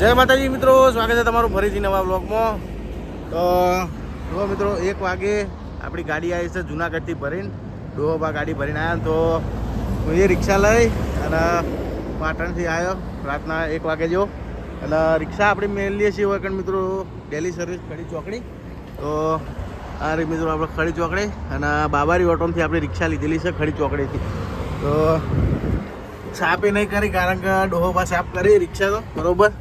જય માતાજી મિત્રો, સ્વાગત છે તમારું ફરીથી નવા બ્લોગમાં. તો જો મિત્રો 1 વાગે આપણી ગાડી આવી છે જુનાગઢથી ભરીને. ડોબા ગાડી ભરીને આવ્યા તો હું એ રિક્ષા લઈ અને પાટણથી આવ્યો રાતના 1 વાગે જો. અને રિક્ષા આપણે મેળવીએ છીએ વગર મિત્રો ડેલી સર્વિસ ખડી ચોકડી. તો આ રે મિત્રો આપણે ખડી ચોકડી અને બાબારી ઓટોમથી આપણે રિક્ષા લીધેલી છે ખડી ચોકડીથી. તો સાફ એ નહીં કરી કારણ કે ડોહા સાફ કરી રિક્ષા તો બરાબર.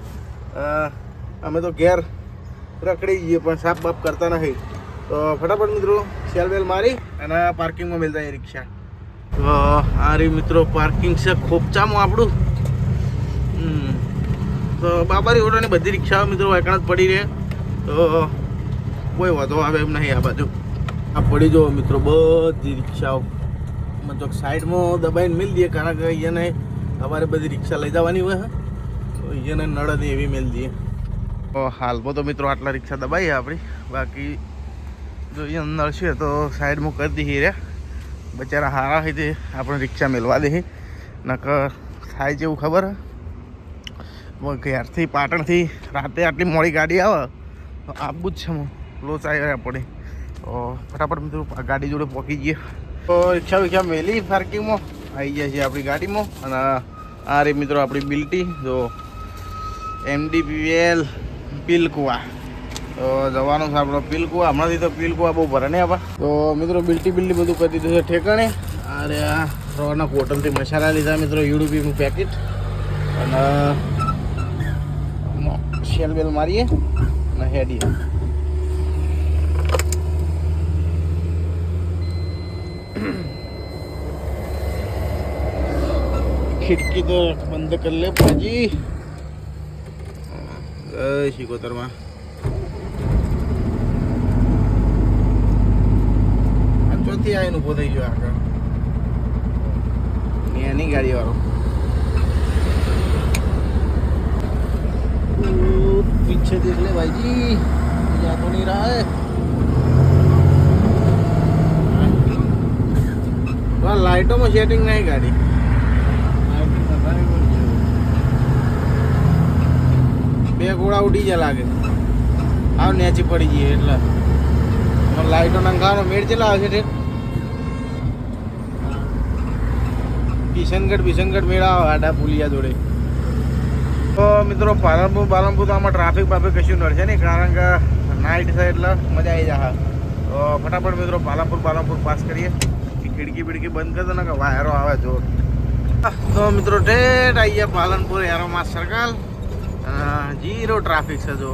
અમે તો ઘેર રખડી જઈએ પણ સાફ બાફ કરતા નથી. તો ફટાફટ મિત્રો સેલ બેલ મારી અને પાર્કિંગમાં મેળતા એ રિક્ષા. તો આ રી મિત્રો પાર્કિંગ છે ખોપચામાં આપણું. તો બાબારી ઓટોની બધી રિક્ષાઓ મિત્રો એકણ જ પડી રહે તો કોઈ વધો આવે એમ નહીં. આ બાજુ આ પડી જો મિત્રો બધી રિક્ષાઓ મતલબ સાઈડમાં દબાઈને મેળ દઈએ કારણ કે અહીંયાને અમારે બધી રિક્ષા લઈ જવાની હોય તો અહીંયાને નળ નહીં એવી મેળ દઈએ. તો હાલમાં તો મિત્રો આટલા રિક્ષા દબાઈએ આપણી. બાકી જો અહીંયા નળ છે તો સાઈડમાં કરી દઈએ રહ્યા બચારા હારા હોય તે આપણે રિક્ષા મેળવા દઈએ. નકર થાય જેવું ખબર ઘેરથી પાટણથી રાતે આટલી મોડી ગાડી આવે તો આપવું જ છે લોચ આવ્યા પડે. તો ફટાફટ મિત્રો ગાડી જોડે પહોંચી જઈએ. તો રિક્ષા મેલી પાર્કિંગમાં આવી જાય છે આપણી ગાડીમાં. અને આ રે મિત્રો આપણી બિલ્ટી જો MDPL પીલકુવા. તો જવાનું છે આપણો પીલકુવા. હમણાંથી તો પીલકુવા બહુ ભરે ને આપા. તો મિત્રો બિલ્ટી બધું કરી દીધું છે ઠેકાણે. અરે આ રવાના કોટનથી મસાલા લીધા મિત્રો યુડીપીનું પેકેટ. અને સેલ બેલ મારીએ અને હેડીએ. खिड़की तो बंद कर ले भाजी. शिकोतरमा ચોથી આવીને ઊભો થઈ ગયો આગળ એની ગાડી વાળો. पीछे देख ले भाई जी, जा तो नहीं रहा है. लाइटों में सेटिंग नहीं गाड़ी. બે ગોળા ઉડી જાય લાગે. આવ નેચી પડી જઈએ એટલે લાઈટો નંખાવાનો મેળ ચેલા આવે છે. કિશનગઢ મેળા આવે આડા પુલિયા જોડે. તો મિત્રો પાલનપુર તો આમાં ટ્રાફિક બાફિક કશું નડશે નહીં કારણ કે નાઇટ છે એટલે મજા આવી જાય. તો ફટાફટ મિત્રો પાલનપુર પાસ કરીએ. ખિડકી બંધ કરી દો ને કે વાયરો આવે જોર. તો મિત્રો ઠેઠ આવી ગયા પાલનપુર એરોમાં સર્કલ. 0 ટ્રાફિક છે. જો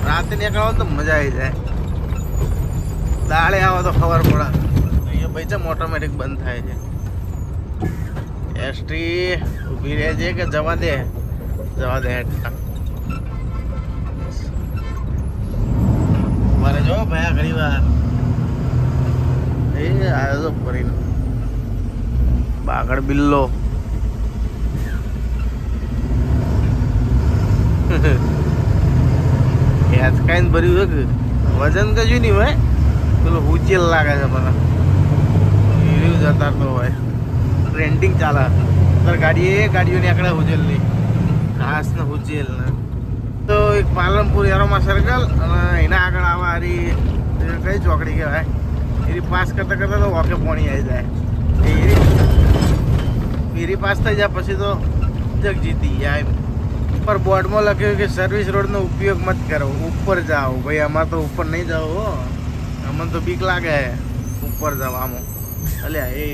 રાતે નીકળો તો મજા આવી જાય. દાળે આવો તો ખબર પડે. અહીંયા ભાઈ ચમ ઓટોમેટિક બંધ થાય છે. એસટી ઊભી રહે છે કે જવા દે મારે જો ભયા ઘણી વાર એ આવ્યો તો ફરીને બાગડ બિલ્લો. હેચકાઈને ભર્યું છે કે વજન કશું નહીં હોય. પેલો ઉચેલ લાગે છે મને હીરું જતા તો હોય. ટ્રેન્ડિંગ ચાલે ગાડીઓની આંકડે ઉચેલની ઘાસ ને ઉચેલ ને. તો એક પાલનપુર એરોમાં સર્કલ અને એના આગળ આવા હારી કઈ ચોકડી કહેવાય એરી પાસ કરતા તો ઓકે પોણી આવી જાય. એરી પાસ થઈ જાય પછી તો જગ જીતી જાય. પર બોર્ડમાં લખ્યું કે સર્વિસ રોડનો ઉપયોગ મત કરો, ઉપર જાઓ. ભાઈ અમારે તો ઉપર નહીં જાઓ હો, અમને તો બીક લાગે ઉપર જવામાં. અલ્યા એ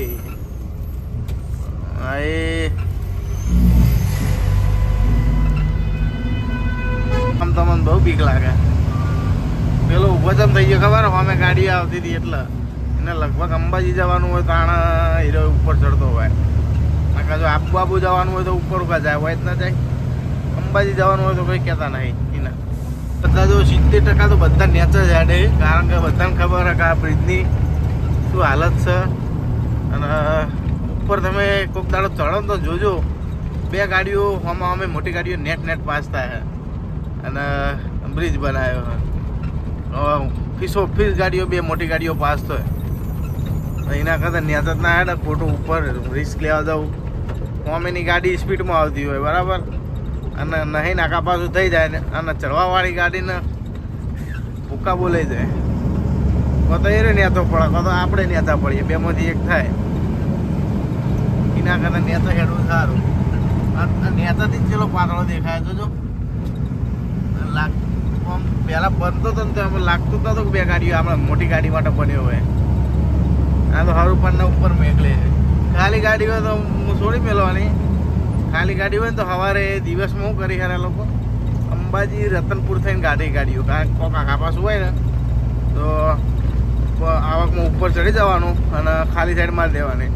આમ તમને બહુ બીક લાગે. પેલો ઊભો જમ થઈ ગયો ખબર અમે ગાડી આવતી હતી એટલે એને લગભગ અંબાજી જવાનું હોય તો આણા હીરો ઉપર ચડતો હોય. જો આબુ જવાનું હોય તો ઉપર ઉભા જાય હોય જ ના જાય. અંબાજી જવાનું હોય તો કંઈ કહેતા નહીં. એના બધા જો 70% તો બધા નેચર જ હેડે કારણ કે બધાને ખબર છે કે આ બ્રિજની શું હાલત છે. અને ઉપર તમે કોઈક દાડો ચડો તો જોજો 2 ગાડીઓ અમે મોટી ગાડીઓ નેટ પાસ થાય અને બ્રિજ બનાવ્યો છે. ફીસ ગાડીઓ 2 મોટી ગાડીઓ પાસ થાય એના કરતાં નેચર ના હેડે ખોટું ઉપર રિસ્ક લેવા જાઉં હોમેની ગાડી સ્પીડમાં આવતી હોય બરાબર, અને નહીં નાકા પાછું થઈ જાય ને, અને ચડવાવાળી ગાડીને ભૂકા બોલાઈ જાય, કો તો એ નેતો પડે, કો તો આપણે નેતા પડીએ, બેમાંથી એક થાય. એના કરતા નેતા હેડવું સારું. આ નેતાથી જ ચલો પાતળો દેખાય તો જો આમ પહેલાં બનતો હતો ને તો અમે લાગતું જ નહોતું કે બે ગાડીઓ આપણે મોટી ગાડી માટે બન્યો હોય. આ તો સારું પણ ઉપર મેકલે. ખાલી ગાડી હોય તો હું છોડી મેળવાની. ખાલી ગાડી હોય ને તો સવારે દિવસમાં શું કરી ખરા લોકો અંબાજી રતનપુર થઈને ગાડીઓ, કારણ કોક આખા પાછું હોય ને તો આવકમાં ઉપર ચડી જવાનું અને ખાલી સાઈડ મારી દેવાની.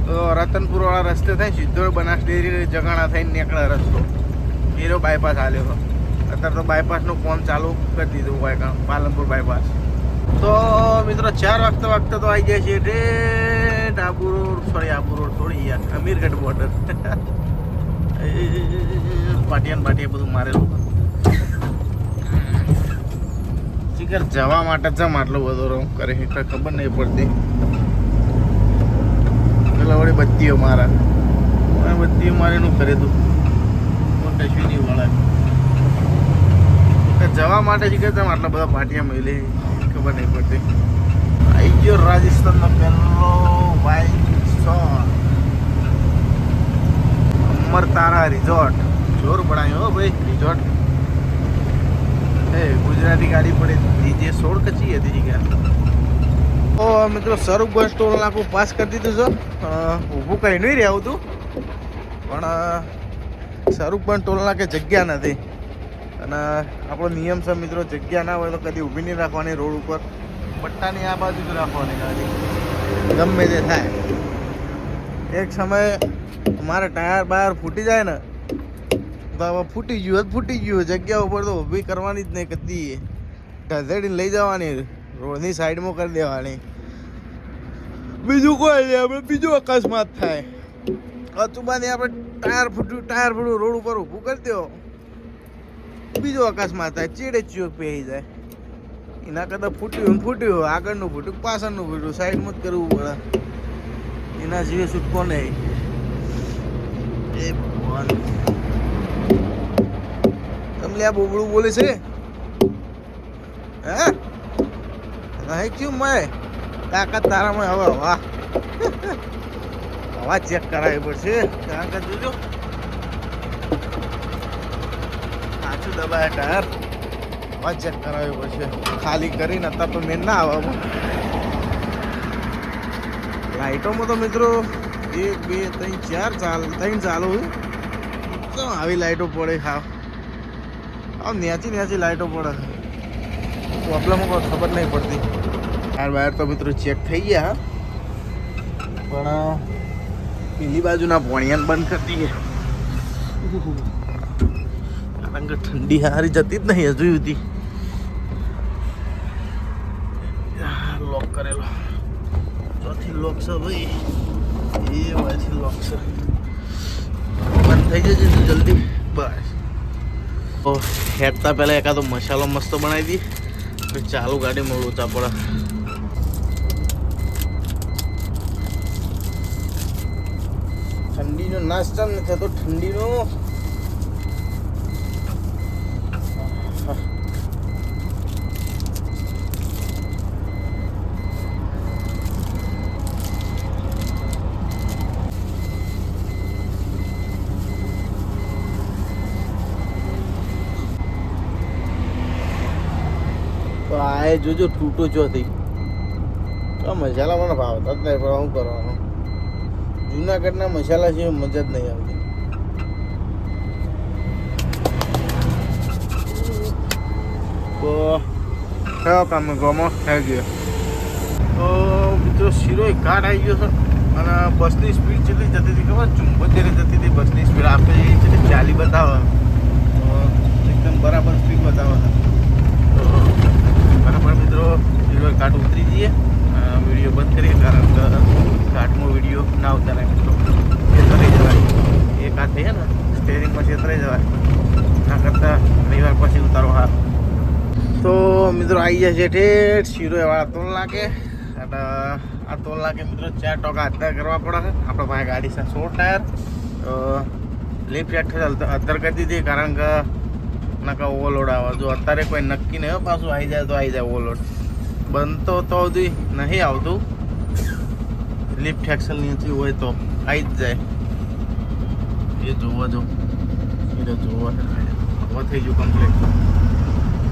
તો રતનપુરવાળા રસ્તે થાય સીધો બનાસ ડેરી જગાણા થઈને નીકળે રસ્તો. હીરો બાયપાસ હાલ્યો હતો. અત્યારે તો બાયપાસનું કામ ચાલુ કરી દીધું હોય, પાલનપુર બાયપાસ. તો મિત્રો 4 વાગતા તો આવી જાય છે ડેટ આબુ રોડ થોડી યાર અમીરગઢ બોર્ડર. પાટિયા બધું મારેલું. શિખર જવા માટે જમ આટલો બધો રહું કરે ખબર નહીં પડતી. પેલા વળી બત્તીઓ મારીનું કરે તું કશું નહીં વળે. જવા માટે શીખે તમે આટલા બધા પાટિયા મળી ખબર નહીં પડતી. આવી ગયો રાજસ્થાનનો પહેલો અમર તારા રિઝોર્ટ. જોર બનાવ્યો હો ભાઈ રિઝોર્ટ. ગુજરાતી ગાડી પડે DJ 16 કચી હતી જગ્યા. તો મિત્રો સ્વરૂપગંજ ટોલ નાકું પાસ કરી દીધું છે. ઊભું કંઈ નહીં રહેવું હતું, પણ સ્વરૂપગંજ ટોલ નાકે જગ્યા નથી. અને આપણો નિયમ છે મિત્રો, જગ્યા ના હોય તો કદી ઊભી નહીં રાખવાની રોડ ઉપર. પટ્ટાની આ બાજુ જ રાખવાની ગાડી, ગમે તે થાય. એક સમયે મારે ટાયર બાયર ફૂટી જાય ને તો હવે ફૂટી ગયું જગ્યા ઉપર તો ઊભી કરવાની જ નહીં. કદી ઢસેડીને લઈ જવાની, રોડની સાઈડમાં કરી દેવાની. બીજું કોઈ નહીં, આપણે બીજો અકસ્માત થાય. અચુબાની આપણે ટાયર ફૂટ્યું રોડ ઉપર ઊભું કરી દો, બીજો અકસ્માત થાય, ચીડે ચીક પહેરી જાય. એના કરતાં ફૂટ્યું આગળનું ફૂટ્યું પાછળનું ફૂટ્યું, સાઈડમાં જ કરવું પડે. એના સિવાય છૂટકો નહીં. એ ભગવાન, તમને આ બોબડું બોલે છે હે? નહીં ક્યું મેં તાકાત તારામાં. હવે હવા ચેક કરાવવી પડશે. કારણ કે જોજો પાછું દબાય ટાયર, હવા ચેક કરાવવી પડશે. ખાલી કરીને અત્યારે તો મેન ના આવવામાં. લાઇટોમાં તો મિત્રો 1 2 3 4 ચાલુ તો આવી લાઇટો પડે. આવ નેચી લાઇટો પડે. પ્રોબ્લેમ કોઈ ખબર નહીં પડતી. ટાયર તો મિત્રો ચેક થઈ ગયા, પણ પેલી બાજુના પોણિયાને બંધ કરી દઈએ. કારણ કે ઠંડી હારી જતી જ નહીં હજુ સુધી. લોક કરેલો ચોથી લોક છે ભાઈ, એ વાયથી લોક છે. બંધ થઈ જશે જલ્દી. બસ હેડતા પહેલાં એકાદો મસાલો મસ્ત બનાવી દઈએ, પછી ચાલુ ગાડીમાં લોચા પડે. ઠંડીનો નાસ્તા નથી થતો. ઠંડીનો તો આ જોજો તૂટો ચોથી. તો મસાલા મને ભાવતા જ નહીં, પણ શું કરવાનું. જુનાગઢના મસાલા છે મજા જ નહીં આવતી. તો કયો કામ ગમો થઈ ગયો. તો મિત્રો શીરો ઘાટ આવી ગયો છે, અને બસની સ્પીડ કેટલી જતી હતી ખબર? 74 જતી હતી બસની સ્પીડ. આપણે 40 બતાવે, એકદમ બરાબર સ્પીડ બતાવે. તો બરાબર મિત્રો શીરો ઘાટ ઉતરી જઈએ, વિડીયો બંધ કરીએ, કારણ કે ઘાટમાં વિડીયો ના ઉતારાય મિત્રો. છેતરાઈ જવાય. એક હાથે છે ને સ્ટેરિંગમાં છેતરાઈ જવાય, ના કરતાં રવિવાર પછી ઉતારો. હા તો મિત્રો આવી જાય છે ઠેઠ શિરોવાળા ટોલ નાકે. એટલે આ ટોલ નાકે મિત્રો 4 ટકા હાથના કરવા પડે છે. આપણા પાસે ગાડી છે 16 ટાયર, લિફ્ટ અત્યારે કરી દીધી, કારણ કે નકા ઓવરલોડ આવે. જો અત્યારે કોઈ નક્કી નહીં પાછું આવી જાય તો આવી જાય ઓવરલોડ. બનતો તો સુધી નહીં આવતું. લિફ્ટ એક્સલ નીચે હોય તો આવી જ જાય. એ જોવા જો એ તો જોવા હવે થઈ ગયું કમ્પ્લીટ.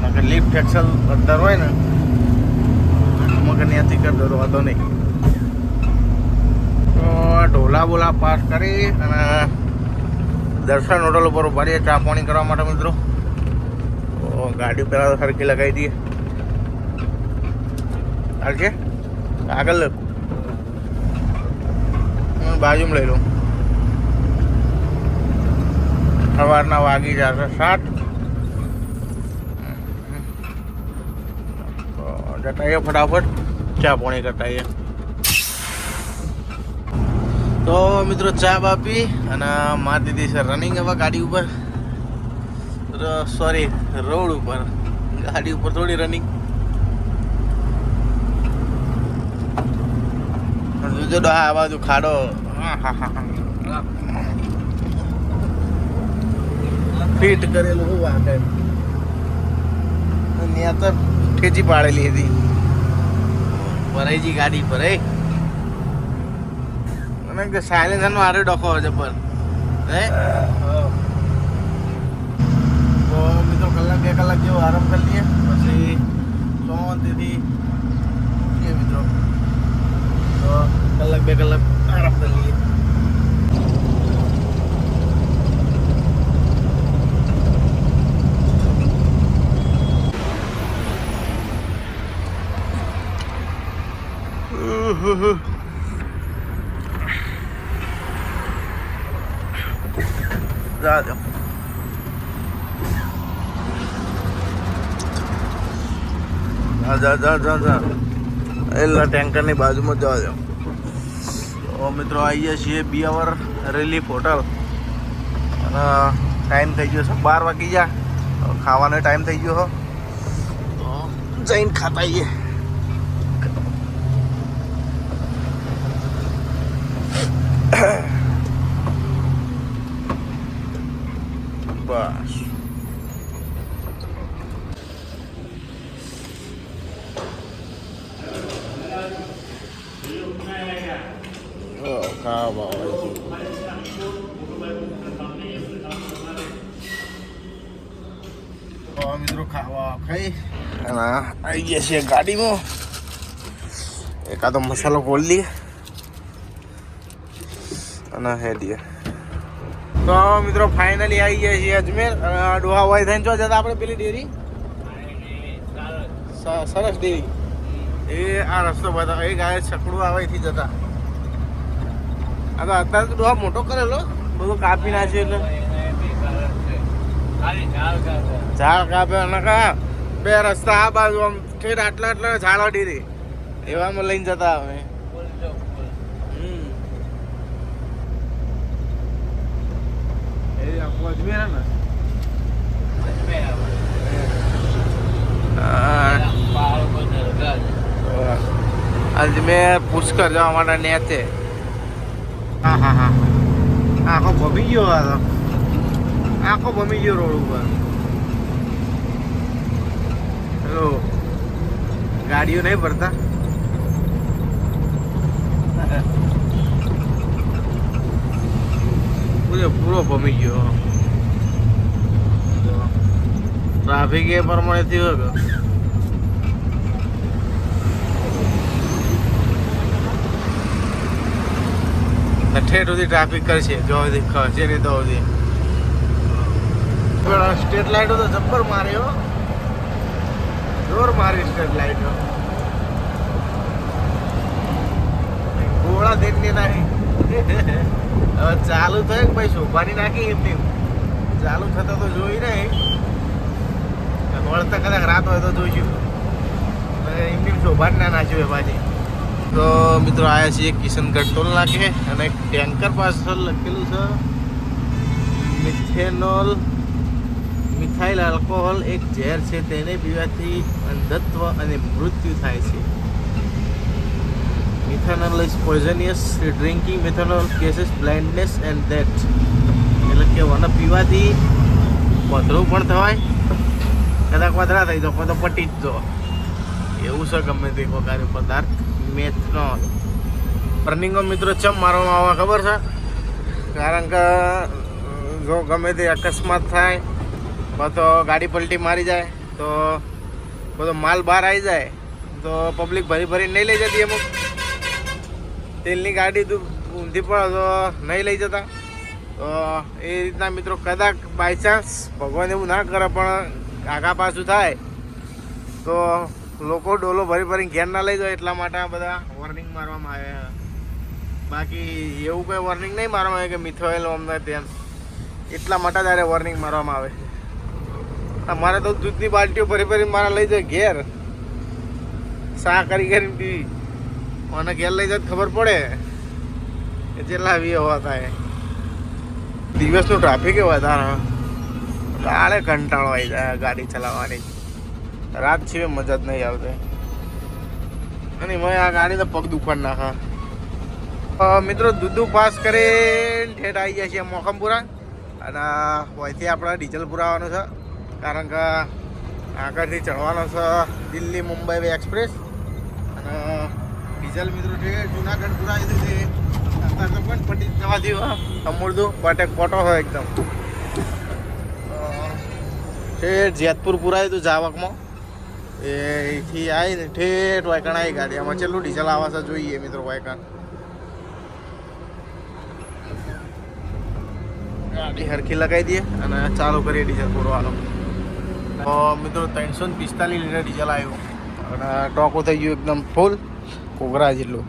નકર લિફ્ટ એક્સલ અત્યારે હોય ને મગર ત્યાંથી કરી દો વાંધો નહીં. તો ઢોલા બોલા પાસ કરી અને દર્શન હોટલ ઉપર ઉભારીએ ચા પાણી કરવા માટે મિત્રો. તો ગાડી પહેલાં તો સરખી લગાવી દઈએ. હાલશે આગળ બાજુમાં લઈ લઉં. સવારના વાગી જશે 7. તો જતાઈએ ફટાફટ ચા પાણી કરતા. તો મિત્રો ચા બાપી અને મારી દીધી છે રનિંગ હવે ગાડી ઉપર. સોરી રોડ ઉપર, ગાડી ઉપર થોડી રનિંગ. જો આ બાજુ ખાડો, ફિટ કરેલું હું આ ટાઈમ ત્યાં તો ઠેચી પાડેલી હતી ભરાઈજી ગાડી પર. મને સાયલેન્સર નો આરે ડોખો જબર હે. તો મિત્રો કલાક 2 કલાક જેવો આરામ કરી લઈએ, પછી શાંતિથી મિત્રો તો કલાક 2 કલાક આરામ કરી લઈએ. જા દો જા એલા ટેન્કરની બાજુમાં જવા દો. તો મિત્રો આવી ગયા છીએ બિયાવર રિલીફ હોટલ અને ટાઈમ થઈ ગયો છે 12 વાગી ગયા. ખાવાનો ટાઈમ થઈ ગયો તો જઈને ખાતા આવીએ. બસ ખાવા મિત્રો ખાવા ખાઈ અને આવી ગયા છીએ ગાડીમાં. એકાદો મસાલો ખોલી દઈએ અને હેડીએ. તો મિત્રો ફાઇનલી આવી ગયા છીએ અજમેર. ડોહા હોય થઈને જો જતા આપણે પેલી ડેરી સરસ ડેરી એ આ રસ્તો બતાવે. એ ગાય છકડું આવે થી જતા. આ તો અત્યારે તો ડોહા મોટો કરેલો, બધું કાપી નાખ્યું એટલે ઝાડ કાપે અને કા 2 રસ્તા આ બાજુ આમ ઠેઠ આટલા ઝાડવા ડેરી એવામાં લઈને જતા અમે. અજમેર ને અજમેર પુષ્કર જવા માટે નેચે. હા આખો ભમી ગયો. આ તો આખો ભમી ગયો રોડ ઉપર. હેલો ગાડીઓ નહીં ભરતા. પૂરો ભમી ગયો. ટ્રાફિક એ પ્રમાણે થયો કે ઠેઠ સુધી ટ્રાફિક કરશે. જો સુધી ખસે નહીં તો સુધી. સ્ટ્રીટ લાઈટો તો જબ્બર માર્યો, જોર મારી સ્ટ્રીટ લાઈટો. ગોળા દેખની નાખી. હવે ચાલુ થાય કે ભાઈ શોભાની નાખી એમની ચાલુ થતા તો જોઈ નહીં. વળતા કદાચ રાત હોય તો જોઈશું. એમની શોભાની ના નાખ્યું એ પાછી. તો મિત્રો આવ્યા છીએ કિશનગઢ ટોલ નાખે અને એક ટેન્કર પાછળ લખેલું છે મિથાઇલ આલ્કોહોલ એક ઝેર છે, તેને પીવાથી અંધત્વ અને મૃત્યુ થાય છે. Methanol is poisonous, drinking methanol causes blindness and death. એટલે કે વને પીવાથી વધરું પણ થવાય, કદાચ વધરા થઈ જાવ તો પટી જ જો એવું છે. ગમે તે પ્રકારનો પદાર્થ મેથનોલ. રનિંગમાં મિત્રો ચમ મારવામાં આવે ખબર છે? કારણ કે જો ગમે તે અકસ્માત થાય તો ગાડી પલટી મારી જાય તો બધો માલ બહાર આવી જાય તો પબ્લિક ભરી ભરી નહીં લઈ જતી. અમુક તેલની ગાડી ઊંધી પડે તો નહીં લઈ જતા. તો એ રીતના મિત્રો કદાચ બાયચાન્સ ભગવાન એવું ના કરે પણ આગા પાછું થાય તો લોકો ડોલો ભરી ભરીને ઘેર ના લઈ જાય. એટલા માટે આ બધા વોર્નિંગ મારવામાં આવે. બાકી એવું કંઈ વોર્નિંગ નહીં મારવામાં આવે કે મિથોઇલ અમને તેમ. એટલા માટે ત્યારે વોર્નિંગ મારવામાં આવે. અમારે તો દૂધની બાલ્ટીઓ ભરી ભરીને મારા લઈ જાય ઘેર, શા કરી કરીને પીવી. મને ઘેર લઈ જાય ખબર પડે કે જેટલા વી હોવા થાય. દિવસનું ટ્રાફિક એ વધારે, કાળે કંટાળો આવી જાય ગાડી ચલાવવાની. રાત છે મજા જ નહીં આવતી. અને મેં આ ગાડી તો પગ દુખાડ નાખા. મિત્રો દૂધુ પાસ કરીને ઠેઠ આવી જાય છે મોખમપુરા. અને અહીંથી આપણે ડીઝલ પુરાવાનું છે કારણ કે આગળથી ચડવાનો છે દિલ્હી મુંબઈ એક્સપ્રેસ. અને ડીઝલ મિત્રો ઠેઠ જુનાગઢ પુરાવી દીધી. અત્યારે તો પણ પટી જવા દઉં અમૂર્દું બટ એક ફોટો હોય એકદમ. ઠેઠ જેતપુર પુરાવી હતું જાવકમાં. એથી આવીને ઠેઠ વાયકણ આવી ગાડી. આમાં છેલ્લું ડીઝલ આવે છે જોઈએ મિત્રો. વાયકણ ગાડી હરખી લગાવી દઈએ અને ચાલુ કરીએ ડીઝલ પૂરવાનો. તો મિત્રો 345 લીટર ડીઝલ આવ્યું અને ટોકો થઈ ગયું એકદમ ફૂલ કોગરા જેટલું.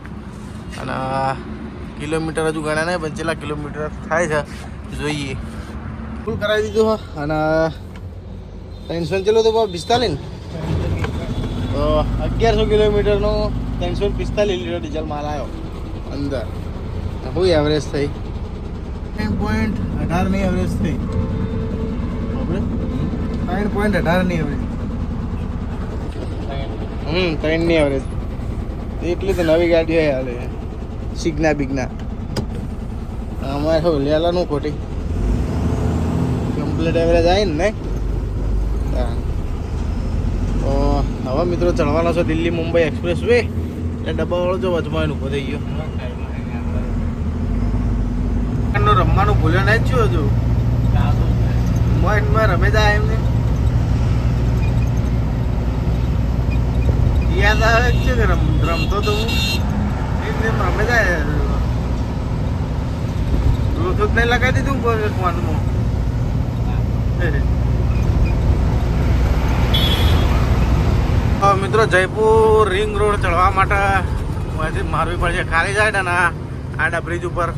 અને કિલોમીટર હજુ ગણ્યા નહીં પણ કેટલા કિલોમીટર થાય છે જોઈએ. ફૂલ કરાવી દીધું. અને 300 ચલો તો 45 તો 1100 કિલોમીટરનો 345 લીટર ડીઝલ માલ આવ્યો અંદર. શું એવરેજ થઈ? 3.18 એવરેજ થઈ. 3.18 એવરેજ. 3 એવરેજ. એટલી તો નવી ગાડી હોય હાલે સિગ્ના બિગ્ના. અમારે શું લેલાનું ખોટી કમ્પ્લીટ એવરેજ આવી ને. તો હવે મિત્રો ચડવાનો છે દિલ્હી મુંબઈ એક્સપ્રેસ વે. એટલે ડબ્બાવાળો જો વચમાં ઉભો થઈ ગયો. રમવાનું ભૂલ્યો નહીં છું હજુ. મોઇન્ટમાં રમે જાય એમને યાદ આવે છે કે રમતો તો હું એમને રમે જાય. બ્લુટૂથ નહીં લગાવી દીધું ફોનમાં. મિત્રો જયપુર રિંગ રોડ ચડવા માટે મારવી પડશે ખાલી સાઈડ અને આડા બ્રિજ ઉપર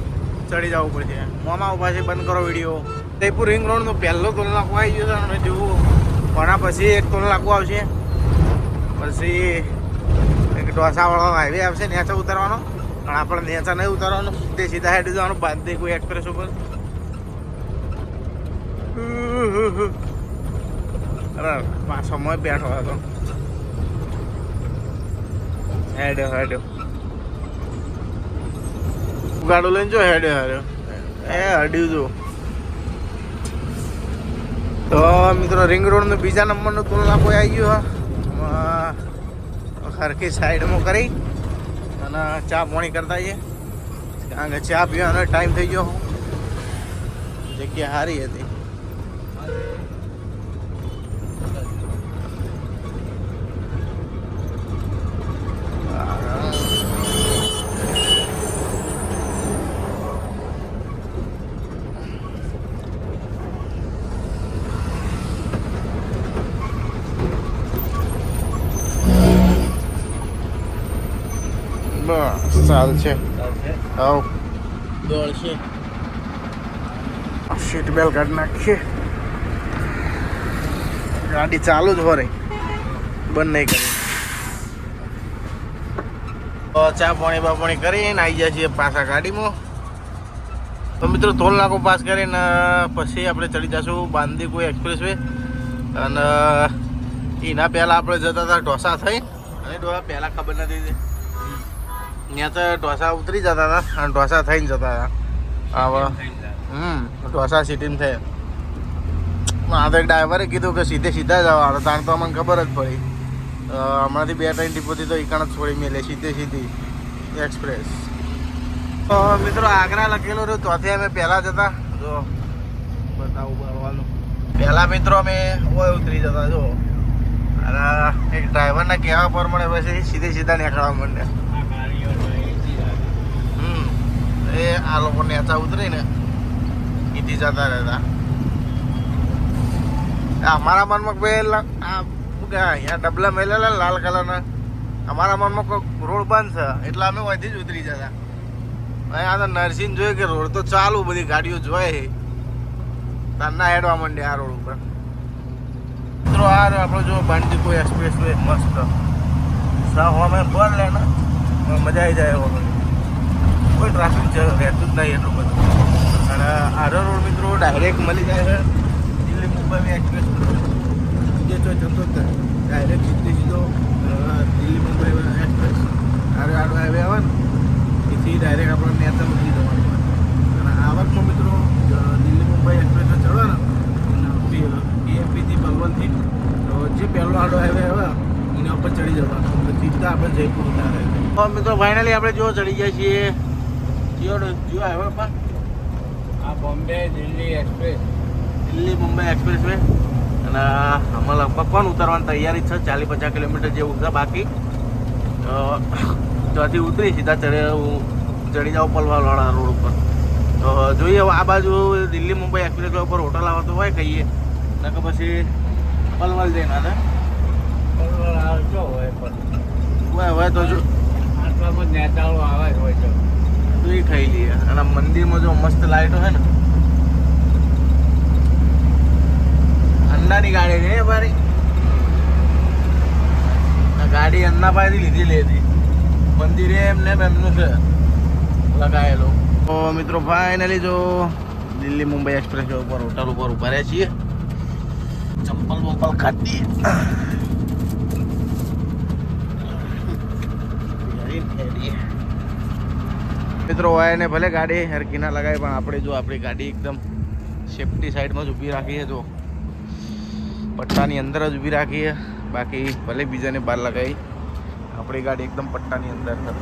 ચડી જવું પડશે. મોમાં ઉભા છે બંધ કરો વિડીયો. જયપુર રિંગ રોડનો પહેલો ટોલ નાકું આવી ગયો છે. જોવું પણ પછી એક ટોલ નાકું આવશે, પછી એક ઢોસાવાળો હાઈવે આવશે નેચા ઉતારવાનો. પણ આપણે નેચા નહીં ઉતારવાનું, તે સીધા હેડ જવાનું બાંધી કોઈ એક્સપ્રેસ ઉપર. અરે પાછો મોય બેઠો હતો. હેડ્યો ગાડો લઈને જો હેડ્યો એ હડ્યું જો. તો મિત્રો રિંગ રોડનો બીજા નંબરનો તુલના કોઈ આવી ગયો. હરખી સાઈડમાં કરી અને ચા પાણી કરતા જઈએ કારણ કે ચા પીવાનો ટાઈમ થઈ ગયો. જગ્યા સારી હતી. બસ ચાલશે. હા દોડશે. સીટ બેલ્ટ કાઢી નાખીએ. ગાડી ચાલુ જ હોય બંધ નહીં કરી. ચા પાણી કરીને આવી જાય છીએ પાછા ગાડીમાં. તો મિત્રો ટોલ નાકો પાસ કરીને પછી આપણે ચડી જશું બાંદીકુઈ એક્સપ્રેસ વે. અને એના પહેલાં આપણે જતા હતા ઢોસા થઈ. અને ઢોસા પહેલાં ખબર નથી ત્યાં તો ઢોસા ઉતરી જતા હતા અને ઢોસા થઈને જતા હતા હવે ઢોસા સિટીમાં થાય. આ તો એક ડ્રાઈવરે કીધું કે સીધે સીધા જવાનું, તાણ તો અમને ખબર જ પડી. હમણાંથી 2-3 ટીપોથી તો ઈકાણ જ છોડી મેલે સીધી એક્સપ્રેસ. તો મિત્રો આગ્રા લખેલું રહ્યું ત્યાંથી અમે પહેલાં જતા જો બતાવું બરવાનું. પહેલાં મિત્રો અમે ઉતરી જતા જો, અને એક ડ્રાઈવરના કહેવા પ્રમાણે પછી સીધા નીકળવા માંડ્યા. એ આ લોકો નેચા ઉતરીને ઈથી જતા રહેતા. અમારા મનમાં પહેલા અહીંયા ડબલા મેલેલા લાલ કલરના, અમારા મનમાં કોઈ રોડ બંધ છે એટલે અમે અહીંથી જ ઉતરી જતા. અહીંયા તો નરસિંહ જોઈએ કે રોડ તો ચાલુ, બધી ગાડીઓ જોઈ તારના હેડવા માંડે આ રોડ ઉપર. મિત્રો આ આપણો જો બાંડીપુર એક્સપ્રેસ વે મસ્ત અમે બંધ લે ને મજા આવી જાય. કોઈ ટ્રાફિક રહેતું જ નહીં એટલું બધું. અને આરો રોડ મિત્રો ડાયરેક્ટ મળી જાય છે દિલ્હી મુંબઈ એક્સપ્રેસ. જે જતો જ ડાયરેક્ટ સીધો દિલ્હી મુંબઈ એક્સપ્રેસ આરો હાઈવે આવે ને એથી ડાયરેક્ટ આપણે નેતા મૂકી જવાનું. અને આવકમાં મિત્રો દિલ્હી મુંબઈ એક્સપ્રેસ ચડવા ને બીએમપીથી બલવંતથી તો જે પહેલો આડો હાઈવે આવે એના ઉપર ચડી જવાનું, સીધા આપણે જયપુર ઉતારે. તો મિત્રો ફાઇનલી આપણે જો ચડી ગયા છીએ જીઓ હાઈવે પર. આ Bombay Delhi express, Delhi Mumbai express way. અને આમાં લગભગ પણ ઉતારવાની તૈયારી છે, 40-50 કિલોમીટર જેવું છે બાકી. તો ત્યાંથી ઉતરી સીધા ચડી જાઓ પલવાલવાળા રોડ ઉપર. તો જોઈએ આ બાજુ દિલ્હી મુંબઈ એક્સપ્રેસ વે ઉપર હોટલ આવે તો હોય કહીએ, નકર પછી પલવલ જઈને ને જો હોય પણ હોય તો જો આટલામાં નેતાળો આવે જ હોય તો એ ખાઈ લઈએ. અને મંદિરમાં જો મસ્ત લાઈટો છે ને, અન્નાની ગાડી છે મારી. આ ગાડી અન્ના પાસેથી લીધેલી હતી, મંદિરે એમને એમનું છે લગાવેલું. તો મિત્રો ફાઇનલી જો દિલ્હી મુંબઈ એક્સપ્રેસ ઉપર હોટલ ઉપર ઉભા રહ્યા છીએ. ચંપલ બંપલ ખાતી મિત્રો હોય ને ભલે ગાડી હરકી ના લગાવી, પણ આપણે જો આપણી ગાડી એકદમ સેફટી સાઈડમાં જ ઊભી રાખી છે. જો પટ્ટાની અંદર જ ઊભી રાખી છે, બાકી ભલે બીજાને બહાર લગાવી, આપણી ગાડી એકદમ પટ્ટાની અંદર છે.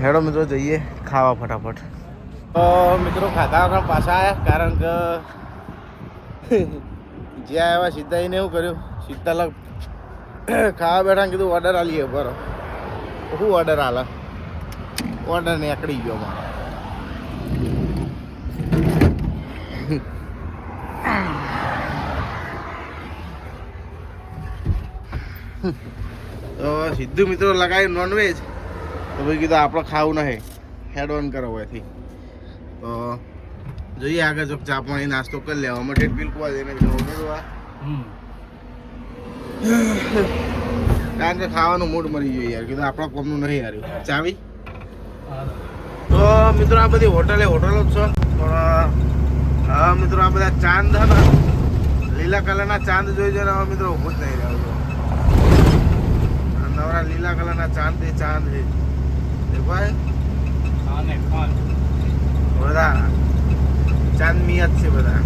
હેડો મિત્રો જઈએ ખાવા ફટાફટ. તો મિત્રો ખાધા વગર પાછા આવ્યા, કારણ કે જ્યાં આવ્યા સીધા એને એવું કર્યું, સીધા ખાવા બેઠા કીધું ઓર્ડર આલીએ. બરો શું ઓર્ડર આલે? ઓર્ડર નીકળી ગયો મારો. તો સીધું મિત્રો લગાવ્યું નોનવેજ. તો ભાઈ કીધું આપણે ખાવું નહીં, હેડ ઓન કરો હોયથી. તો જોઈએ આગળ જો ચા પાણી નાસ્તો કરી લેવા માટે બિલકુલ એને ઉમેરવા, કારણ કે ખાવાનું મૂડ મળી ગયું યાર. કીધું આપણા કોમનું નહીં યાર ચાવી. તો મિત્રો આ બધી હોટલો જ છે, પણ હા મિત્રો આ બધા ચાંદ છે ને, લીલા કલરના ચાંદ જોઈ જાય ને મિત્રો ઊભું જ નહીં રહ્યું. નવરા લીલા કલરના ચાંદ છે ભાઈ, બધા ચાંદમિયા જ છે બધા.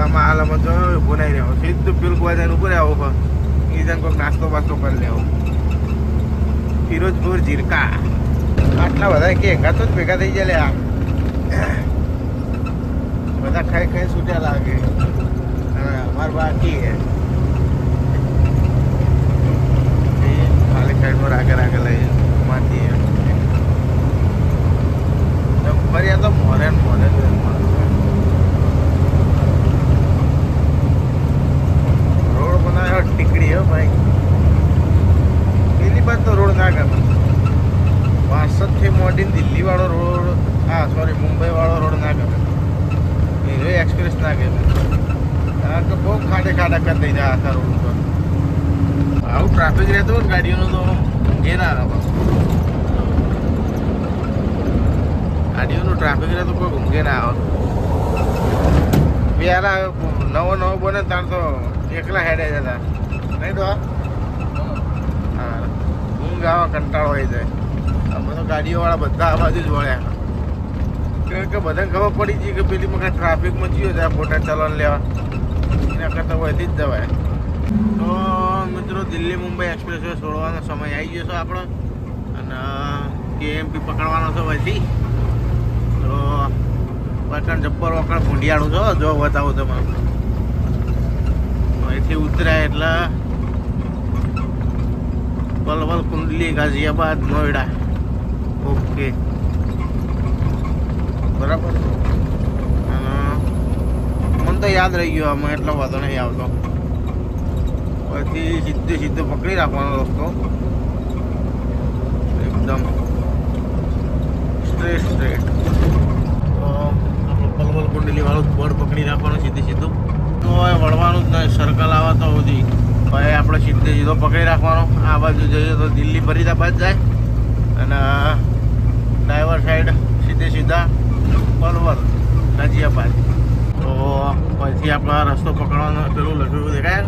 આમાં હાલમાં જો ઊભું નહીં રહ્યો, સીધું બિલકુલ જઈને ઉપર આવો ઈજન કોઈક નાસ્તો બાસ્તો કરી લેવો. ફિરોજપુર જીરકા આટલા બધા કે એકાતો જ ભેગા થઈ જાય લે. આ બધા ખાઈ છૂટ્યા લાગે. અમાર બાકી ખાલી સાઈડમાં આગળ લઈ માનીએ. ફર્યા તો મોરે રોડ બનાવ્યો ટીકડી હો ભાઈ. પેલી બાદ તો રોડ ના ગમે. વાસદથી મોડીને દિલ્હી વાળો રોડ, હા સોરી મુંબઈ વાળો રોડ ના ગમે. રેલવે એક્સપ્રેસ ના ગમે. કારણ કે બહુ ખાડા કરી દઈ જાય આખા રોડ ઉપર. આવું ટ્રાફિક રહેતો હોય ગાડીઓનું તો એ ના આવે. ગાડીઓનું ટ્રાફિક રહેતો કોઈ ઊંઘે ના આવે. પહેલા નવો બને તાર તો એકલા હેડે જતા નહીં તો. હા ગાવા કંટાળો આવી જાય. અમે તો ગાડીઓવાળા બધા આ બાજુ જ વળ્યા કે બધાને ખબર પડી ગઈ કે પેલી વખત ટ્રાફિકમાં જીવો જાય ફોટા ચાલવાનું લેવા એના કરતાં વધી જ જવાય. તો મિત્રો દિલ્હી મુંબઈ એક્સપ્રેસ વે છોડવાનો સમય આવી ગયો છે આપણો અને KMP પકડવાનો છે વધી. તો વકણ જબ્બર વકણ ભૂંડિયાળું છો જો બતાવું તમે અહીંથી ઉતર્યા એટલે પલવલ કુંડલી ગાઝિયાબાદ નોઈડા. ઓકે બરાબર. મને તો યાદ રહી ગયો આમાં એટલો વાંધો નહીં આવતો. પછી સીધું પકડી રાખવાનો રસ્તો એકદમ સ્ટ્રેટ. તો આપણું પલવલ કુંડલી વાળું બોર્ડ પકડી રાખવાનું સીધું તો વળવાનું જ નહીં. સર્કલ આવે તો સુધી ભાઈ આપણે સીધો પકડી રાખવાનો. આ બાજુ જઈએ તો દિલ્હી ફરીદાબાદ જાય અને ડ્રાઈવર સાઈડ સીધા પલવલ ગાઝિયાબાદ. તો પછી આપણે રસ્તો પકડવાનો પેલું લખ્યું દેખાય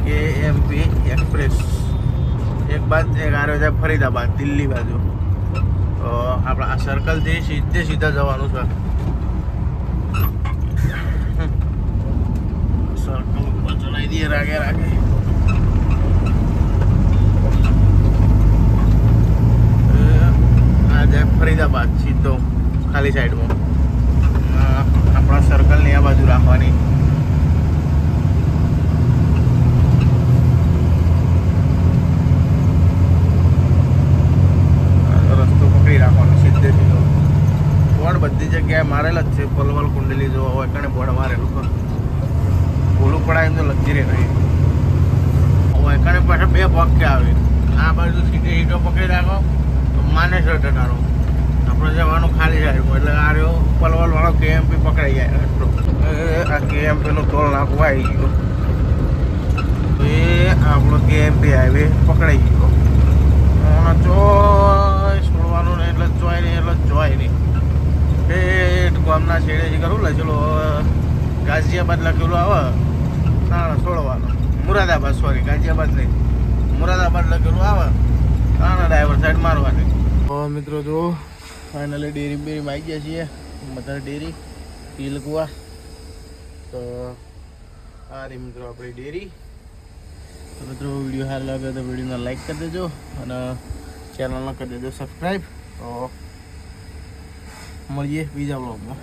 KMP એક્સપ્રેસ. એક બાદ એક આવ્યો જાય ફરીદાબાદ દિલ્હી બાજુ. તો આપણે આ સર્કલથી સીધા જવાનું છે. સર્કલ ઉપર ચલાવી દઈએ રાગે આ જાય ફરીદાબાદ સીધો ખાલી સાઈડમાં. આપણા સર્કલની આ બાજુ રાખવાની. રસ્તો પકડી રાખવાનો સીધો. બોર્ડ બધી જગ્યાએ મારેલ જ છે. પલવલ કુંડલી જો હોય કણે બોર્ડ મારેલું તો ભૂલું પડાય તો લગી રહે નહીં. હોય કણે પાછા બે ભાગ કે આવે. આ બાજુ સીધો પકડી રાખો તો માનેસર ટકાનો આપણે જવાનું ખાલી સાઈડમાં. એટલે આ રહ્યો પલવલ વાળો KMP પકડાઈ જાય. આ KMP નું ટોલ નાખવું આવી ગયું તો એ આપણો KMP હાઈવે પકડાઈ ગયો. ચોય છોડવાનું નહીં એટલે ચોય નહીં. ઠેઠ ગામના છેડેથી કરું લખેલું ગાઝિયાબાદ લખેલું આવે ના છોડવાનું. ગાઝિયાબાદ નહીં મુરાદાબાદ લખેલું આવે ના ડ્રાઈવર સાઈડ મારવાની. તો મિત્રો જો ફાઇનલી ડેરીમાં આવી ગયા છીએ. મધર ડેરી તિલકુવા. તો આ રહી મિત્રો આપણી ડેરી. તો મિત્રો વિડીયો સારો લાગે તો વિડીયોને લાઈક કરી દેજો અને ચેનલને કરી દેજો સબસ્ક્રાઈબ. તો મળીએ બીજા બ્લોગમાં.